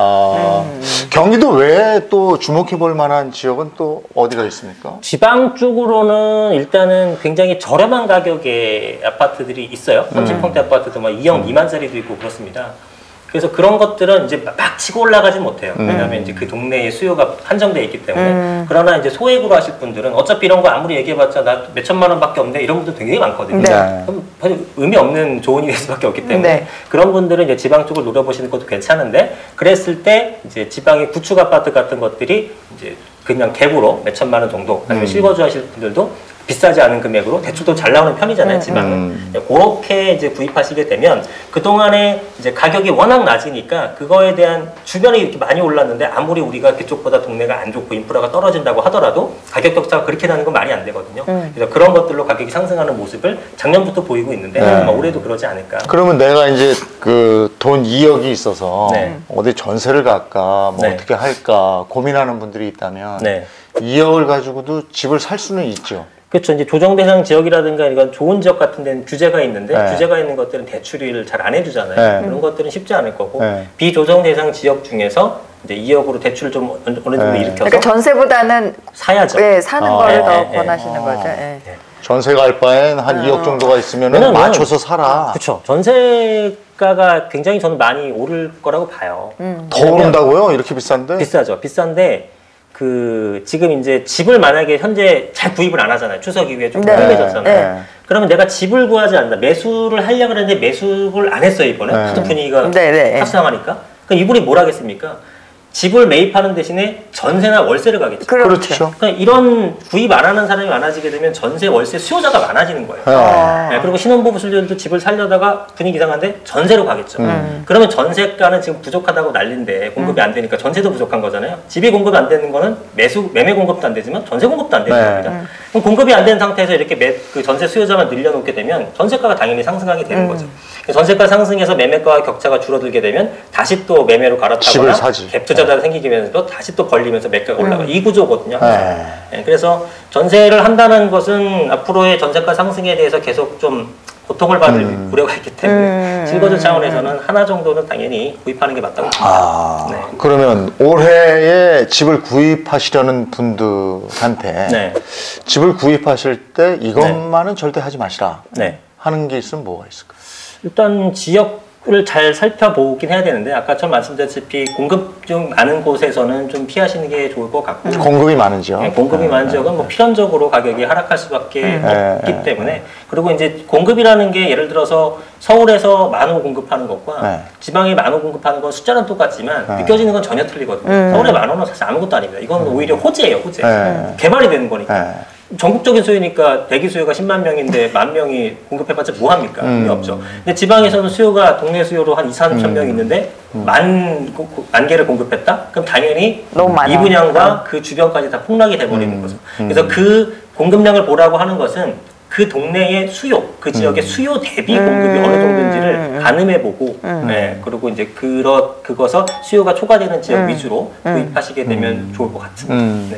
경기도 외에 또 주목해 볼 만한 지역은 또 어디가 있습니까? 지방 쪽으로는 일단은 굉장히 저렴한 가격의 아파트들이 있어요. 30평대 아파트도 막 2억 미만짜리도 있고 그렇습니다. 그래서 그런 것들은 이제 막 치고 올라가진 못해요. 왜냐하면 이제 그 동네의 수요가 한정되어 있기 때문에. 그러나 이제 소액으로 하실 분들은 어차피 이런 거 아무리 얘기해봤자 나 몇천만 원밖에 없는데 이런 분들 굉장히 많거든요. 그럼 의미 없는 좋은 일일 수밖에 없기 때문에 그런 분들은 이제 지방 쪽을 노려보시는 것도 괜찮은데 그랬을 때 이제 지방의 구축 아파트 같은 것들이 이제 그냥 갭으로 몇천만 원 정도 아니면 실거주 하실 분들도 비싸지 않은 금액으로 대출도 잘 나오는 편이잖아요, 지방은. 그렇게 이제 구입하시게 되면 그동안에 이제 가격이 워낙 낮으니까 그거에 대한 주변에 이렇게 많이 올랐는데 아무리 우리가 그쪽보다 동네가 안 좋고 인프라가 떨어진다고 하더라도 가격 격차가 그렇게 나는 건 말이 안 되거든요. 그래서 그런 것들로 가격이 상승하는 모습을 작년부터 보이고 있는데 아마 올해도 그러지 않을까. 그러면 내가 이제 그 돈 2억이 있어서 어디 전세를 갈까, 뭐 어떻게 할까 고민하는 분들이 있다면 2억을 가지고도 집을 살 수는 있죠. 그렇죠. 이제 조정 대상 지역이라든가 이건 좋은 지역 같은 데는 규제가 있는데 규제가 있는 것들은 대출을 잘 안 해주잖아요. 그런 것들은 쉽지 않을 거고 비조정 대상 지역 중에서 이제 2억으로 대출을 좀 어느 정도 일으켜서 그러니까 전세보다는 사야죠. 사는 거를 더 권하시는 거죠. 전세 갈 바엔 한 2억 정도가 있으면 맞춰서 살아. 그렇죠. 전세가가 굉장히 저는 많이 오를 거라고 봐요. 더 오른다고요? 이렇게 비싼데? 비싸죠. 비싼데 그 지금 이제 집을 만약에 현재 잘 구입을 안 하잖아요. 추석 이후에 좀 힘들어졌잖아요. 그러면 내가 집을 구하지 않는다. 매수를 하려고 했는데 매수를 안 했어요, 이번에. 하도 분위기가 합상하니까. 그럼 이분이 뭘 하겠습니까? 집을 매입하는 대신에 전세나 월세를 가겠죠. 그렇죠. 그러니까 이런 구입 안 하는 사람이 많아지게 되면 전세, 월세 수요자가 많아지는 거예요. 그리고 신혼부부들도 집을 살려다가 분위기 이상한데 전세로 가겠죠. 그러면 전세가는 지금 부족하다고 난린데 공급이 안 되니까 전세도 부족한 거잖아요. 집이 공급이 안 되는 거는 매매 공급도 안 되지만 전세 공급도 안 되는 겁니다. 그럼 공급이 안 되는 상태에서 이렇게 그 전세 수요자만 늘려놓게 되면 전세가가 당연히 상승하게 되는 거죠. 전세가 상승해서 매매가와 격차가 줄어들게 되면 다시 또 매매로 갈아타거나 갭 투자자가 생기면서 다시 또 벌리면서 매가가 올라가. 이 구조거든요. 그래서 전세를 한다는 것은 앞으로의 전세가 상승에 대해서 계속 좀 고통을 받을 우려가 있기 때문에 실거주 차원에서는 하나 정도는 당연히 구입하는 게 맞다고 봅니다. 그러면 올해에 집을 구입하시려는 분들한테 집을 구입하실 때 이것만은 절대 하지 마시라 하는 게 있으면 뭐가 있을까요? 일단 지역을 잘 살펴보긴 해야 되는데 아까처럼 말씀드렸다시피 공급 좀 많은 곳에서는 좀 피하시는 게 좋을 것 같고 공급이 많은 지역? 공급이 많은 지역은 뭐 필연적으로 가격이 하락할 수밖에 없기 때문에 그리고 이제 공급이라는 게 예를 들어서 서울에서 10,000호 공급하는 것과 지방에 10,000호 공급하는 건 숫자는 똑같지만 느껴지는 건 전혀 틀리거든요. 서울에 10,000호는 사실 아무것도 아닙니다. 이건 오히려 호재예요, 호재. 개발이 되는 거니까. 전국적인 수요니까 대기 수요가 10만 명인데 10,000명이 공급해봤자 뭐합니까? 의미 없죠. 근데 지방에서는 수요가 동네 수요로 한 2,3천 명 있는데 만 개를 공급했다? 그럼 당연히 이 분양과 그 주변까지 다 폭락이 돼버리는 거죠. 그래서 그 공급량을 보라고 하는 것은 그 동네의 수요, 그 지역의 수요 대비 공급이 어느 정도인지를 가늠해보고, 그리고 이제 그것서 수요가 초과되는 지역 위주로 구입하시게 되면 좋을 것 같습니다.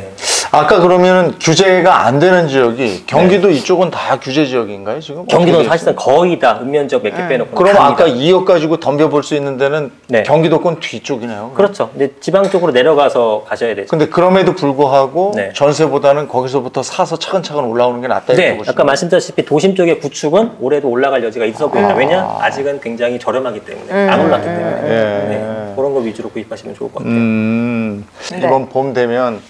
아까 그러면은 규제가 안 되는 지역이 경기도 이쪽은 다 규제 지역인가요 지금? 경기도는 사실상 거의 다 읍면지역 몇 개 빼놓고. 그럼 아까 2억 가지고 덤벼볼 수 있는 데는 네. 경기도권 뒤쪽이네요. 그렇죠. 근데 지방 쪽으로 내려가서 가셔야 되죠. 근데 그럼에도 불구하고 네. 전세보다는 거기서부터 사서 차근차근 올라오는 게 낫다 이렇게 네, 보시면. 아까 말씀드렸다시피 도심 쪽의 구축은 올해도 올라갈 여지가 있어 보인다. 왜냐? 아직은 굉장히 저렴하기 때문에 안 올랐기 때문에 예. 네, 그런 거 위주로 구입하시면 좋을 것 같아요. 이번 봄 되면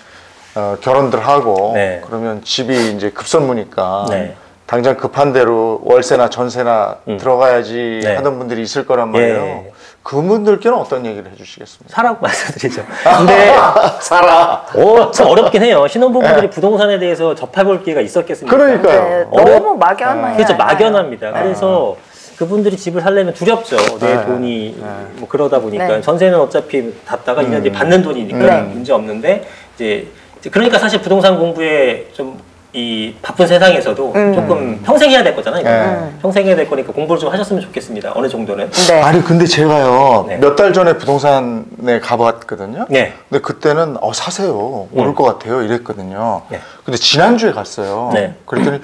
결혼들 하고 네. 그러면 집이 이제 급선무니까 네. 당장 급한 대로 월세나 전세나 들어가야지 네. 하던 분들이 있을 거란 말이에요. 예. 그분들께는 어떤 얘기를 해주시겠습니까? 사라고 말씀드리죠. 근데 살아. 참 어렵긴 해요. 신혼부부들이 부동산에 대해서 접해볼 기회가 있었겠습니까? 그러니까요. 네, 너무 막연해요. 그렇죠. 막연합니다. 그래서 그분들이 집을 살려면 두렵죠. 내 네. 돈이 뭐 그러다 보니까 네. 전세는 어차피 받다가 1년 뒤에 받는 돈이니까 네. 문제 없는데 이제 그러니까 사실 부동산 공부에 좀 이 바쁜 세상에서도 조금 평생 해야 될 거잖아요. 이거. 평생 해야 될 거니까 공부를 좀 하셨으면 좋겠습니다. 어느 정도는. 네. 아니 근데 제가요 네. 몇 달 전에 부동산에 가봤거든요. 네. 근데 그때는 사세요 오를 것 같아요 이랬거든요. 네. 근데 지난주에 갔어요. 네. 그랬더니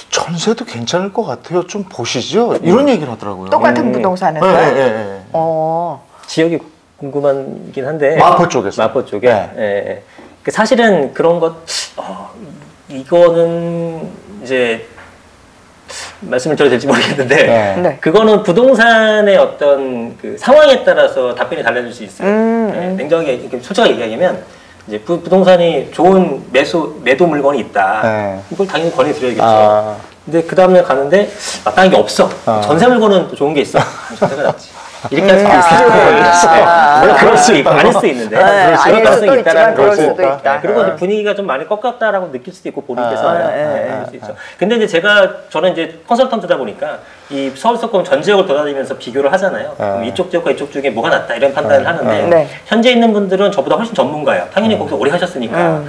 전세도 괜찮을 것 같아요. 좀 보시죠. 이런 얘기를 하더라고요. 똑같은 부동산에서. 네, 네, 네. 지역이 궁금하긴 한데 마포 쪽에서. 마포 쪽에 네. 예. 그 사실은 그런 것 이거는 이제 말씀을 드려도 될지 모르겠는데 네. 네. 그거는 부동산의 어떤 그 상황에 따라서 답변이 달라질 수 있어요. 냉정하게 솔직하게 얘기하면 이제 부동산이 좋은 매도 물건이 있다. 네. 이걸 당연히 권해드려야겠죠. 근데 그 다음날 가는데 마땅한 게 없어. 전세 물건은 또 좋은 게 있어. 전세가 낫지. 이렇게 할 수도 있어요. 그럴 수 있고 아닐 수도 있는데 아닐 수도 있지만 그럴 거고. 수도 있다. 그리고 이제 분위기가 좀 많이 꺾였다라고 느낄 수도 있고 본인께서 그럴 수 있죠. 근데 이제 저는 이제 컨설턴트다 보니까 이 서울 수도권 전 지역을 돌아다니면서 비교를 하잖아요. 그럼 이쪽 지역과 이쪽 중에 뭐가 낫다 이런 판단을 하는데 네. 현재 있는 분들은 저보다 훨씬 전문가예요. 당연히 거기서 오래 하셨으니까.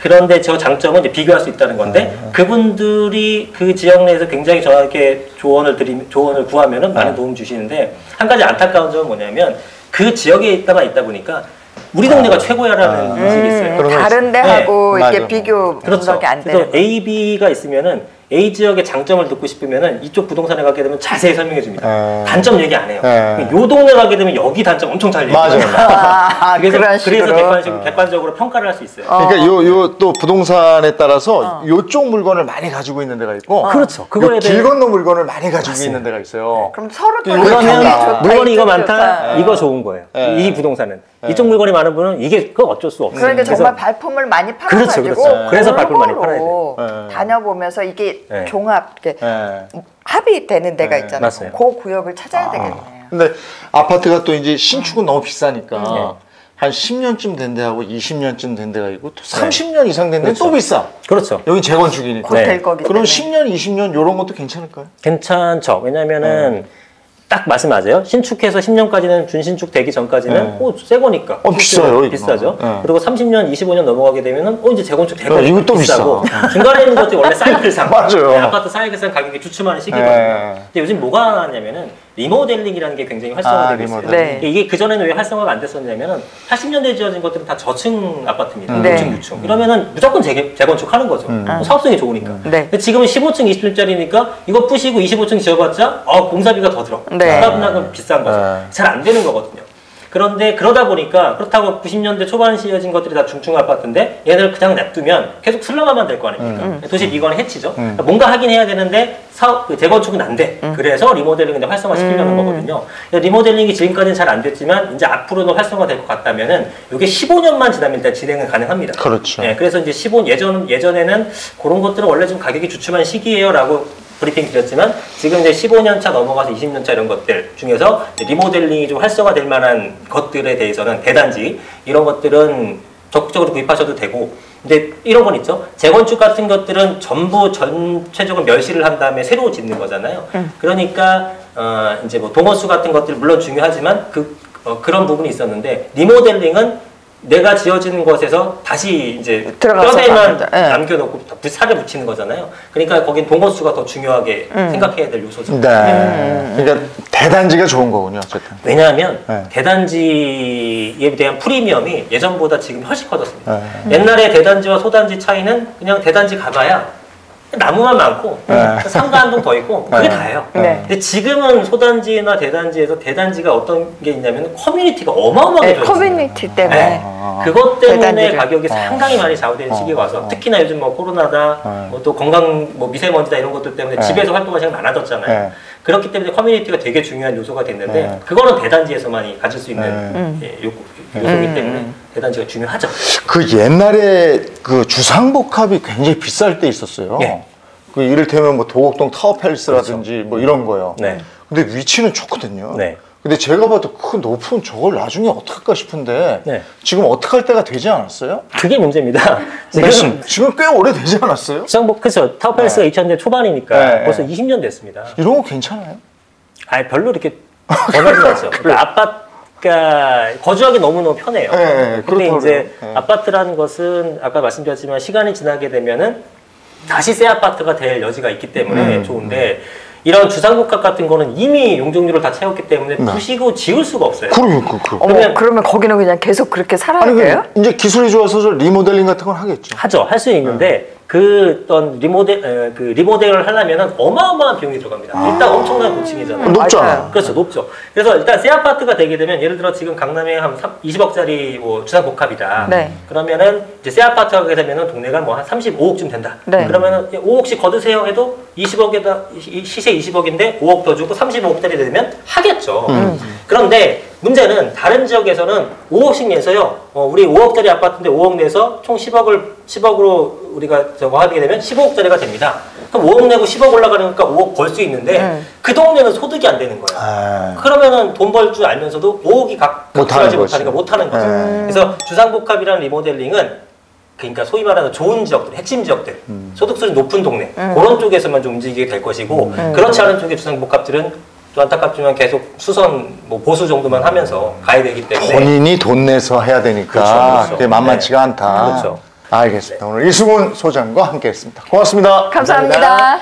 그런데 저 장점은 이제 비교할 수 있다는 건데 그분들이 그 지역 내에서 굉장히 저에게 조언을 구하면은 많은 도움 주시는데 한 가지 안타까운 점은 뭐냐면 그 지역에 있다 보니까 우리 동네가 최고야라는 인식이 있어요. 다른 데하고 네, 이렇게 맞아. 비교 그렇죠. 분석이 안 그래서 되는. A, B가 있으면은 A 지역의 장점을 듣고 싶으면은 이쪽 부동산에 가게 되면 자세히 설명해 줍니다. 단점 얘기 안 해요. 요 동네 가게 되면 여기 단점 엄청 잘 얘기해요. 맞아요. 그런 식으로. 그래서 객관적으로 평가를 할 수 있어요. 그러니까 요 또 부동산에 따라서 요쪽 물건을 많이 가지고 있는 데가 있고 그렇죠. 그거에 길 건너 물건을 많이 가지고 있는 데가 있어요. 그럼 서로 또 그러면 이쪽이 좋다, 물건이 이거 이쪽이 많다, 좋다. 이거 좋은 거예요. 이 부동산은. 이쪽 물건이 많은 분은 이게 그거 어쩔 수 없어요. 그러니까 그래서 정말 발품을 많이 팔아가지고 그렇죠. 그래서 발품을 많이 팔아야 골고루 돼요. 다녀보면서 이게 네. 종합 이렇게 네. 합의되는 데가 있잖아요. 맞아요. 그 구역을 찾아야 되겠네요. 근데 아파트가 또 이제 신축은 너무 비싸니까 한 10년쯤 된 데하고 20년쯤 된 데가 있고 또 30년 이상 된 데는 또 비싸. 그렇죠. 여긴 재건축이니까. 곧 될 거기 그럼 때문에. 10년, 20년 이런 것도 괜찮을까요? 괜찮죠. 왜냐면은 딱 말씀 맞아요. 신축해서 10년까지는 준신축 되기 전까지는 새 거니까. 비싸요, 이거. 비싸죠. 네. 그리고 30년, 25년 넘어가게 되면은 이제 재건축 되고 이거 또 비싸고 중간에 있는 것들이 원래 사이클상 맞아요. 네, 아파트 사이클상 가격이 주춤하는 시기거든요. 네. 근데 요즘 뭐가 나왔냐면은 리모델링이라는 게 굉장히 활성화되고 있어요. 리모델링. 네. 이게 그전에는 왜 활성화가 안 됐었냐면은 80년대에 지어진 것들은 다 저층 아파트입니다. 네. 5층, 6층. 이러면은 무조건 재건축하는 거죠. 사업성이 좋으니까. 네. 근데 지금은 15층, 20층짜리니까 이거 부시고 25층 지어봤자 공사비가 더 들어. 네. 수납은 비싼 거죠. 네. 잘 안 되는 거거든요. 그런데 그러다 보니까 그렇다고 90년대 초반 지어진 것들이 다 중층 아파트인데 얘네를 그냥 냅두면 계속 슬럼하면 될 거 아닙니까? 도시 미건의 해치죠. 그러니까 뭔가 하긴 해야 되는데 재건축은 안 돼. 그래서 리모델링을 이제 활성화시키려는 거거든요. 리모델링이 지금까지는 잘 안 됐지만 이제 앞으로는 활성화될 것 같다면은 이게 15년만 지나면 일단 진행은 가능합니다. 그렇죠. 네, 그래서 이제 예전에는 그런 것들은 원래 좀 가격이 주춤한 시기예요라고 브리핑 드렸지만 지금 이제 15년 차 넘어가서 20년 차 이런 것들 중에서 리모델링이 좀 활성화될 만한 것들에 대해서는 대단지 이런 것들은 적극적으로 구입하셔도 되고 근데 이런 건 있죠. 재건축 같은 것들은 전부 전체적으로 멸시를 한 다음에 새로 짓는 거잖아요. 그러니까 이제 뭐 동호수 같은 것들 물론 중요하지만 그런 부분이 있었는데 리모델링은 내가 지어지는 것에서 다시 이제 들어가서 뼈대만 가면, 예. 남겨놓고 살을 붙이는 거잖아요. 그러니까 거긴 동거수가 더 중요하게 생각해야 될 요소죠. 네. 그러니까 대단지가 좋은 거군요, 어쨌든. 왜냐하면 네. 대단지에 대한 프리미엄이 예전보다 지금 훨씬 커졌습니다. 네. 옛날에 대단지와 소단지 차이는 그냥 대단지 가봐야 나무만 많고 네. 상가 한 동 더 있고 그게 네. 다예요. 네. 근데 지금은 소단지나 대단지에서 대단지가 어떤 게 있냐면 커뮤니티가 어마어마하게 네, 좋아졌어요. 커뮤니티 때문에. 네. 그것 때문에 대단지를. 가격이 상당히 많이 좌우되는 시기에 와서 특히나 요즘 뭐 코로나다 뭐 또 건강 뭐 미세먼지다 이런 것들 때문에 집에서 활동하는 시간이 많아졌잖아요. 네. 그렇기 때문에 커뮤니티가 되게 중요한 요소가 됐는데 네. 그거는 대단지에서만이 가질 수 있는 요소이기 때문에 대단지가 중요하죠. 그 옛날에 그 주상복합이 굉장히 비쌀 때 있었어요. 네. 그 이를테면 뭐 도곡동 타워팰리스라든지 뭐 이런 거요. 네. 근데 위치는 좋거든요. 네. 근데 제가 봐도 그 높은 저걸 나중에 어떡할까 싶은데 네. 지금 어떻게 할 때가 되지 않았어요? 그게 문제입니다. 지금 꽤 오래되지 않았어요? 그렇죠. 타워팰리스가 2000년대 초반이니까 네. 벌써 20년 됐습니다. 이런 거 괜찮아요? 아니 별로 이렇게 변하지 않죠. 그러니까 아파트가 거주하기 너무너무 편해요. 네, 네, 근데 그렇다고요. 이제 네. 아파트라는 것은 아까 말씀드렸지만 시간이 지나게 되면은 다시 새 아파트가 될 여지가 있기 때문에 좋은데 이런 주상복합 같은 거는 이미 용적률을 다 채웠기 때문에 부시고 지을 수가 없어요. 그러니까. 그러면 거기는 그냥 계속 그렇게 살아야 아니, 돼요? 이제 기술이 좋아서 리모델링 같은 건 하겠죠. 하죠. 할 수 있는데 그 어떤 리모델을 하려면은 어마어마한 비용이 들어갑니다. 일단 엄청난 고층이잖아요. 높잖아. 맞아요. 그렇죠, 높죠. 그래서 일단 새 아파트가 되게 되면 예를 들어 지금 강남에 한 20억짜리 뭐 주상복합이다. 네. 그러면은 이제 새 아파트가 하게 되면은 동네가 뭐 한 35억쯤 된다. 네. 그러면은 5억씩 거두세요 해도 20억에다 시세 20억인데 5억 더 주고 35억짜리 되면 하겠죠. 그런데 문제는 다른 지역에서는 5억씩 내서요. 우리 5억짜리 아파트인데 5억 내서 총 10억으로 우리가 저거 하게 되면 15억짜리가 됩니다. 그럼 5억 내고 10억 올라가니까 5억 벌 수 있는데 그 동네는 소득이 안 되는 거예요. 아, 그러면은 돈 벌 줄 알면서도 5억이 각출하지 못하니까 못하는 거죠. 그래서 주상복합이라는 리모델링은 그러니까 소위 말하는 좋은 지역들, 핵심 지역들, 소득 수준이 높은 동네 그런 쪽에서만 좀 움직이게 될 것이고 그렇지 않은 쪽의 주상복합들은 또 안타깝지만 계속 수선 뭐 보수 정도만 하면서 가야 되기 때문에 본인이 돈 내서 해야 되니까 그렇죠. 그게 만만치가 않다. 그렇죠. 알겠습니다. 오늘 이승훈 소장과 함께했습니다. 고맙습니다. 감사합니다.